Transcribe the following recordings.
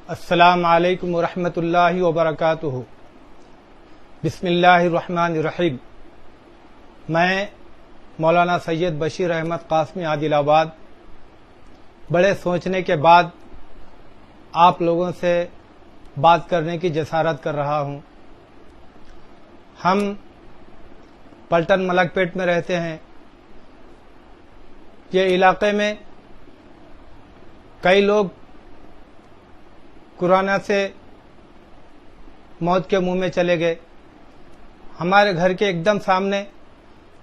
السلام علیکم ورحمۃ اللہ وبرکاتہ۔ بسم اللہ الرحمن الرحیم۔ میں مولانا سید بشیر احمد قاسمی عادل آباد بڑے سوچنے کے بعد آپ لوگوں سے بات کرنے کی جسارت کر رہا ہوں۔ ہم پلٹن ملک پیٹ میں رہتے ہیں۔ یہ علاقے میں کئی لوگ کورونا سے موت کے منہ میں چلے گئے۔ ہمارے گھر کے ایک دم سامنے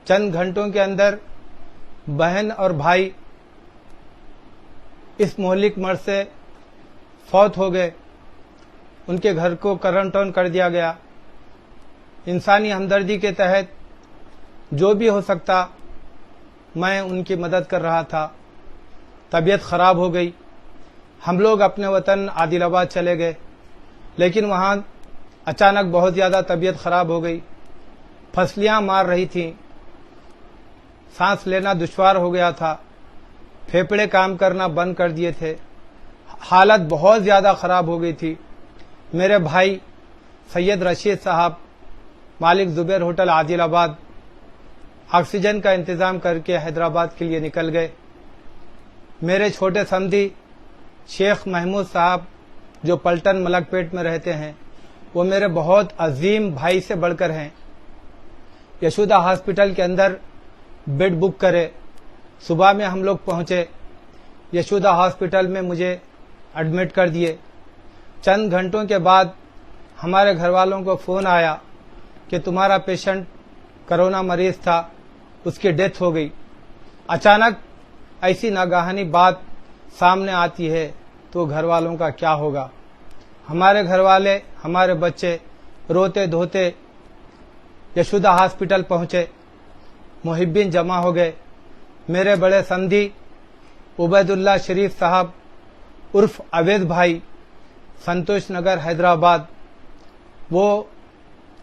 چند گھنٹوں کے اندر بہن اور بھائی اس مہلک مرض سے فوت ہو گئے۔ ان کے گھر کو کرنٹون کر دیا گیا۔ انسانی ہمدردی کے تحت جو بھی ہو سکتا میں ان کی مدد کر رہا تھا۔ طبیعت خراب ہو گئی۔ ہم لوگ اپنے وطن عادل آباد چلے گئے، لیکن وہاں اچانک بہت زیادہ طبیعت خراب ہو گئی۔ پھسلیاں مار رہی تھیں، سانس لینا دشوار ہو گیا تھا، پھیپھڑے کام کرنا بند کر دیے تھے، حالت بہت زیادہ خراب ہو گئی تھی۔ میرے بھائی سید رشید صاحب مالک زبیر ہوٹل عادل آباد آکسیجن کا انتظام کر کے حیدرآباد کے لیے نکل گئے۔ میرے چھوٹے سمدھی شیخ محمود صاحب جو پلٹن ملک پیٹ میں رہتے ہیں، وہ میرے بہت عظیم بھائی سے بڑھ کر ہیں۔ یشودا ہاسپٹل کے اندر بیڈ بک کرے، صبح میں ہم لوگ پہنچے، یشودا ہاسپٹل میں مجھے ایڈمٹ کر دیے۔ چند گھنٹوں کے بعد ہمارے گھر والوں کو فون آیا کہ تمہارا پیشنٹ کرونا مریض تھا، اس کی ڈیتھ ہو گئی۔ اچانک ایسی ناگہانی بات سامنے آتی ہے تو گھر والوں کا کیا ہوگا۔ ہمارے گھر والے، ہمارے بچے روتے دھوتے یشودا ہاسپٹل پہنچے۔ محبین جمع ہو گئے۔ میرے بڑے سمدھی عبید اللہ شریف صاحب عرف عوید بھائی سنتوش نگر حیدرآباد، وہ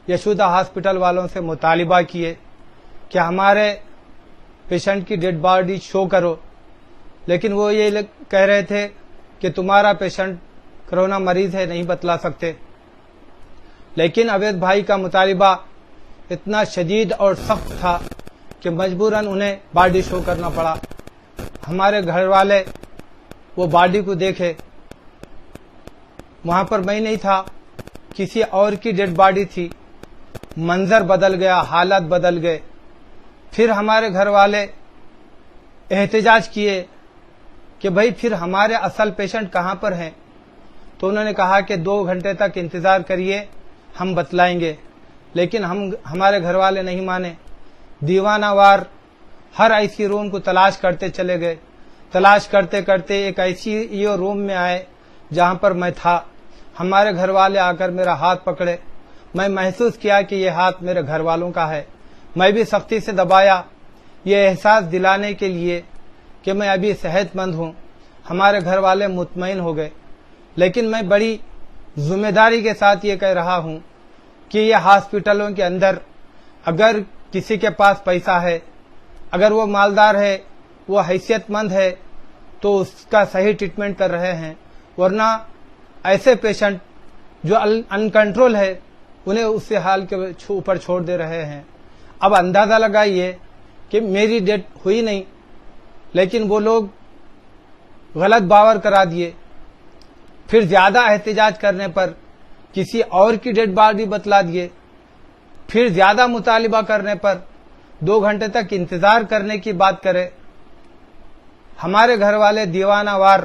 یشودا ہاسپٹل والوں سے مطالبہ کیے کہ ہمارے پیشنٹ کی ڈیڈ باڈی شو کرو، لیکن وہ یہ کہہ رہے تھے کہ تمہارا پیشنٹ کرونا مریض ہے، نہیں بتلا سکتے۔ لیکن عوید بھائی کا مطالبہ اتنا شدید اور سخت تھا کہ مجبوراً انہیں باڈی شو کرنا پڑا۔ ہمارے گھر والے وہ باڈی کو دیکھے، وہاں پر میں نہیں تھا، کسی اور کی ڈیڈ باڈی تھی۔ منظر بدل گیا، حالت بدل گئے۔ پھر ہمارے گھر والے احتجاج کیے کہ بھائی پھر ہمارے اصل پیشنٹ کہاں پر ہیں؟ تو انہوں نے کہا کہ 2 گھنٹے تک انتظار کریے، ہم بتلائیں گے۔ لیکن ہمارے گھر والے نہیں مانے۔ دیوانہ وار ہر ایسی روم کو تلاش کرتے چلے گئے۔ تلاش کرتے کرتے ایک ایسی روم میں آئے جہاں پر میں تھا۔ ہمارے گھر والے آ کر میرا ہاتھ پکڑے۔ میں محسوس کیا کہ یہ ہاتھ میرے گھر والوں کا ہے۔ میں بھی سختی سے دبایا، یہ احساس دلانے کے لیے کہ میں ابھی صحت مند ہوں۔ ہمارے گھر والے مطمئن ہو گئے۔ لیکن میں بڑی ذمہ داری کے ساتھ یہ کہہ رہا ہوں کہ یہ ہاسپٹلوں کے اندر اگر کسی کے پاس پیسہ ہے، اگر وہ مالدار ہے، وہ حیثیت مند ہے، تو اس کا صحیح ٹریٹمنٹ کر رہے ہیں، ورنہ ایسے پیشنٹ جو ان کنٹرول ہے انہیں اس حال کے اوپر چھوڑ دے رہے ہیں۔ اب اندازہ لگائیے کہ میری ڈیتھ ہوئی نہیں، لیکن وہ لوگ غلط باور کرا دیے۔ پھر زیادہ احتجاج کرنے پر کسی اور کی ڈیڈ باڈی بتلا دیے۔ پھر زیادہ مطالبہ کرنے پر 2 گھنٹے تک انتظار کرنے کی بات کرے۔ ہمارے گھر والے دیوانہ وار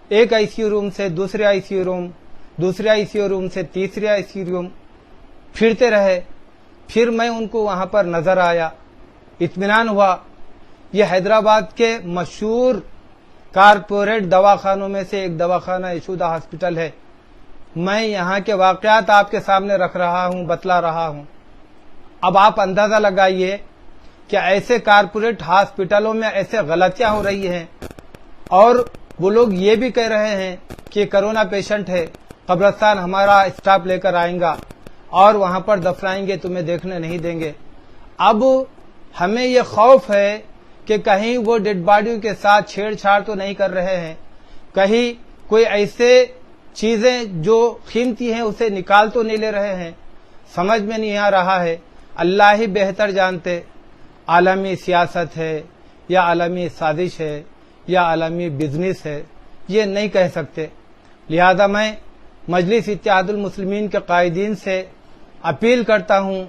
ایک آئی سی یو روم سے دوسرے آئی سی یو روم، دوسرے آئی سی یو روم سے تیسرے آئی سی یو روم پھرتے رہے۔ پھر میں ان کو وہاں پر نظر آیا، اطمینان ہوا۔ یہ حیدرآباد کے مشہور کارپوریٹ دواخانوں میں سے ایک دواخانہ یشودا ہاسپٹل ہے۔ میں یہاں کے واقعات آپ کے سامنے رکھ رہا ہوں، بتلا رہا ہوں۔ اب آپ اندازہ لگائیے کہ ایسے کارپوریٹ ہاسپٹلوں میں ایسے غلطیاں ہو رہی ہیں، اور وہ لوگ یہ بھی کہہ رہے ہیں کہ کرونا پیشنٹ ہے، قبرستان ہمارا اسٹاف لے کر آئیں گا اور وہاں پر دفنائیں گے، تمہیں دیکھنے نہیں دیں گے۔ اب ہمیں یہ خوف ہے کہ کہیں وہ ڈیڈ باڈیوں کے ساتھ چھیڑ چھاڑ تو نہیں کر رہے ہیں، کہیں کوئی ایسے چیزیں جو قیمتی ہیں اسے نکال تو نہیں لے رہے ہیں، سمجھ میں نہیں آ رہا ہے۔ اللہ ہی بہتر جانتے عالمی سیاست ہے یا عالمی سازش ہے یا عالمی بزنس ہے، یہ نہیں کہہ سکتے۔ لہذا میں مجلس اتحاد المسلمین کے قائدین سے اپیل کرتا ہوں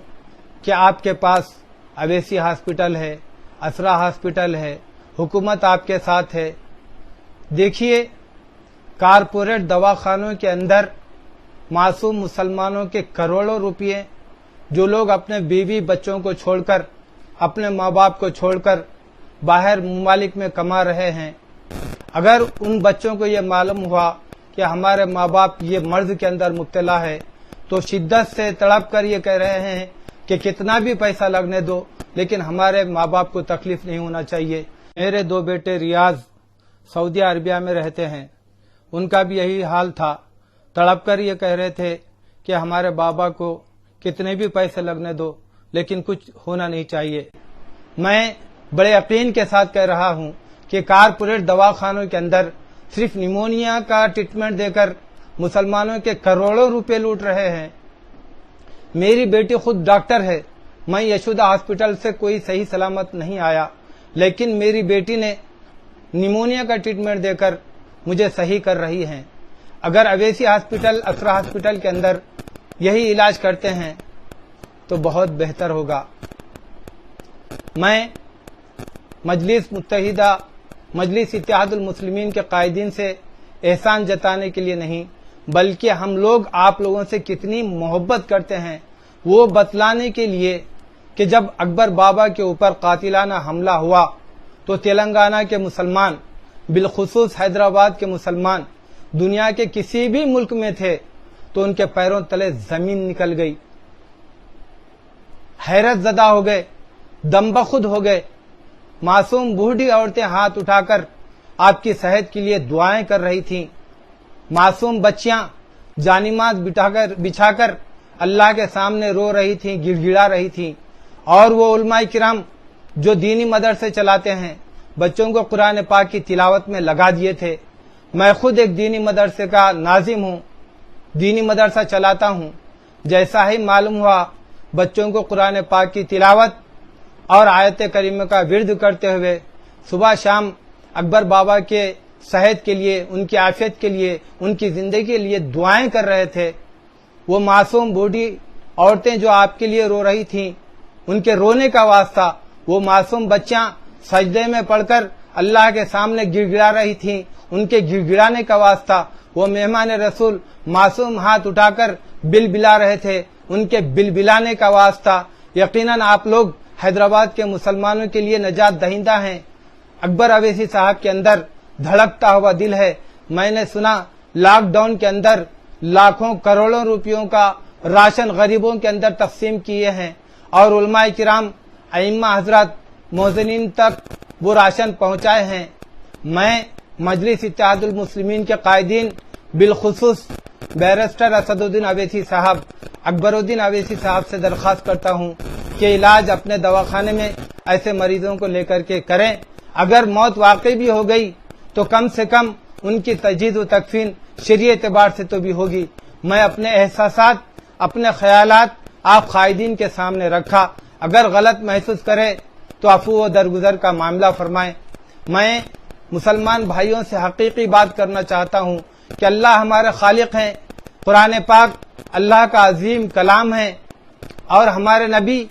کہ آپ کے پاس اویسی ہاسپٹل ہے، اسرا ہاسپٹل ہے، حکومت آپ کے ساتھ ہے۔ دیکھیے کارپوریٹ دواخانوں کے اندر معصوم مسلمانوں کے کروڑوں روپے جو لوگ اپنے بیوی بچوں کو چھوڑ کر، اپنے ماں باپ کو چھوڑ کر باہر ممالک میں کما رہے ہیں، اگر ان بچوں کو یہ معلوم ہوا کہ ہمارے ماں باپ یہ مرض کے اندر مبتلا ہے تو شدت سے تڑپ کر یہ کہہ رہے ہیں کہ کتنا بھی پیسہ لگنے دو لیکن ہمارے ماں باپ کو تکلیف نہیں ہونا چاہیے۔ میرے 2 بیٹے ریاض سعودی عربیہ میں رہتے ہیں، ان کا بھی یہی حال تھا، تڑپ کر یہ کہہ رہے تھے کہ ہمارے بابا کو کتنے بھی پیسے لگنے دو لیکن کچھ ہونا نہیں چاہیے۔ میں بڑے یقین کے ساتھ کہہ رہا ہوں کہ کارپوریٹ دواخانوں کے اندر صرف نیمونیا کا ٹریٹمنٹ دے کر مسلمانوں کے کروڑوں روپے لوٹ رہے ہیں۔ میری بیٹی خود ڈاکٹر ہے، میں یشودا ہاسپٹل سے کوئی صحیح سلامت نہیں آیا، لیکن میری بیٹی نے نیمونیا کا ٹریٹمنٹ دے کر مجھے صحیح کر رہی ہیں۔ اگر اویسی ہاسپٹل، اسرا ہاسپٹل کے اندر یہی علاج کرتے ہیں تو بہت بہتر ہوگا۔ میں مجلس اتحاد المسلمین کے قائدین سے احسان جتانے کے لیے نہیں بلکہ ہم لوگ آپ لوگوں سے کتنی محبت کرتے ہیں وہ بتلانے کے لیے کہ جب اکبر بابا کے اوپر قاتلانہ حملہ ہوا تو تلنگانہ کے مسلمان، بالخصوص حیدرآباد کے مسلمان دنیا کے کسی بھی ملک میں تھے تو ان کے پیروں تلے زمین نکل گئی، حیرت زدہ ہو گئے، دم بخود ہو گئے۔ معصوم بوڑھی عورتیں ہاتھ اٹھا کر آپ کی صحت کے لیے دعائیں کر رہی تھیں، معصوم بچیاں جانماز بچھا کر اللہ کے سامنے رو رہی تھیں، گڑ گڑا رہی تھیں، اور وہ علماء کرام جو دینی مدرسے چلاتے ہیں بچوں کو قرآن پاک کی تلاوت میں لگا دیے تھے۔ میں خود ایک دینی مدرسے کا ناظم ہوں، دینی مدرسہ چلاتا ہوں۔ جیسا ہی معلوم ہوا بچوں کو قرآن پاک کی تلاوت اور آیت کریمہ کا ورد کرتے ہوئے صبح شام اکبر بابا کے صحت کے لیے، ان کی عافیت کے لیے، ان کی زندگی کے لیے دعائیں کر رہے تھے، وہ معصوم بوڑھی عورتیں جو آپ کے لیے رو رہی تھیں ان کے رونے کا واسطہ وہ معصوم بچیاں سجدے میں پڑھ کر اللہ کے سامنے گڑ گڑا رہی تھیں، ان کے گڑ گڑانے کا واسطہ وہ مہمان رسول معصوم ہاتھ اٹھا کر بل بلا رہے تھے، ان کے بل بلانے کا واسطہ یقیناً آپ لوگ حیدرآباد کے مسلمانوں کے لیے نجات دہندہ ہیں۔ اکبر اویسی صاحب کے اندر دھڑکتا ہوا دل ہے۔ میں نے سنا لاک ڈاؤن کے اندر لاکھوں کروڑوں روپیوں کا راشن غریبوں کے اندر تقسیم کیے ہیں اور علماء کرام، ائمہ حضرات، مؤذنین تک وہ راشن پہنچائے ہیں۔ میں مجلس اتحاد المسلمین کے قائدین بالخصوص بیرسٹر اسد الدین اویسی صاحب، اکبر الدین اویسی صاحب سے درخواست کرتا ہوں کہ علاج اپنے دواخانے میں ایسے مریضوں کو لے کر کے کریں۔ اگر موت واقعی بھی ہو گئی تو کم سے کم ان کی تجہیز و تکفین شرعی اعتبار سے تو بھی ہوگی۔ میں اپنے احساسات، اپنے خیالات آپ قائدین کے سامنے رکھا، اگر غلط محسوس کرے تو عفو و درگزر کا معاملہ فرمائیں۔ میں مسلمان بھائیوں سے حقیقی بات کرنا چاہتا ہوں کہ اللہ ہمارے خالق ہیں، قرآن پاک اللہ کا عظیم کلام ہے اور ہمارے نبی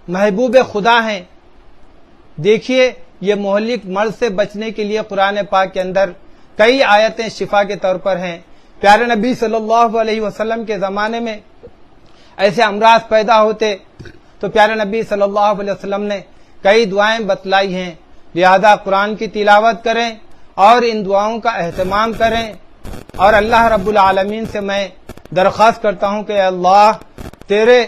محبوب خدا ہیں۔ دیکھیے یہ مہلک مرض سے بچنے کے لیے قرآن پاک کے اندر کئی آیتیں شفا کے طور پر ہیں۔ پیارے نبی صلی اللہ علیہ وسلم کے زمانے میں ایسے امراض پیدا ہوتے تو پیارے نبی صلی اللہ علیہ وسلم نے کئی دعائیں بتلائی ہیں، لہذا قرآن کی تلاوت کریں اور ان دعاؤں کا اہتمام کریں۔ اور اللہ رب العالمین سے میں درخواست کرتا ہوں کہ اے اللہ تیرے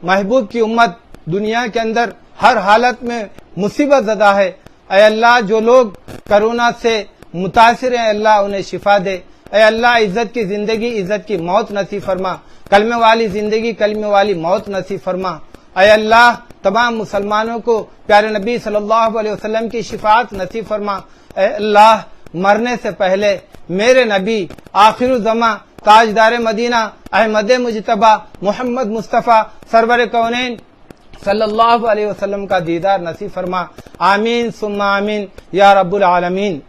محبوب کی امت دنیا کے اندر ہر حالت میں مصیبت زدہ ہے، اے اللہ جو لوگ کرونا سے متاثر ہیں اللہ انہیں شفا دے، اے اللہ عزت کی زندگی عزت کی موت نصیب فرما، کلمے والی زندگی کلمے والی موت نصیب فرما، اے اللہ تمام مسلمانوں کو پیارے نبی صلی اللہ علیہ وسلم کی شفاعت نصیب فرما، اے اللہ مرنے سے پہلے میرے نبی آخر الزماں تاجدار مدینہ احمد مجتبی محمد مصطفیٰ سرور کونین صلی اللہ علیہ وسلم کا دیدار نصیب فرما، آمین ثم آمین یا رب العالمین۔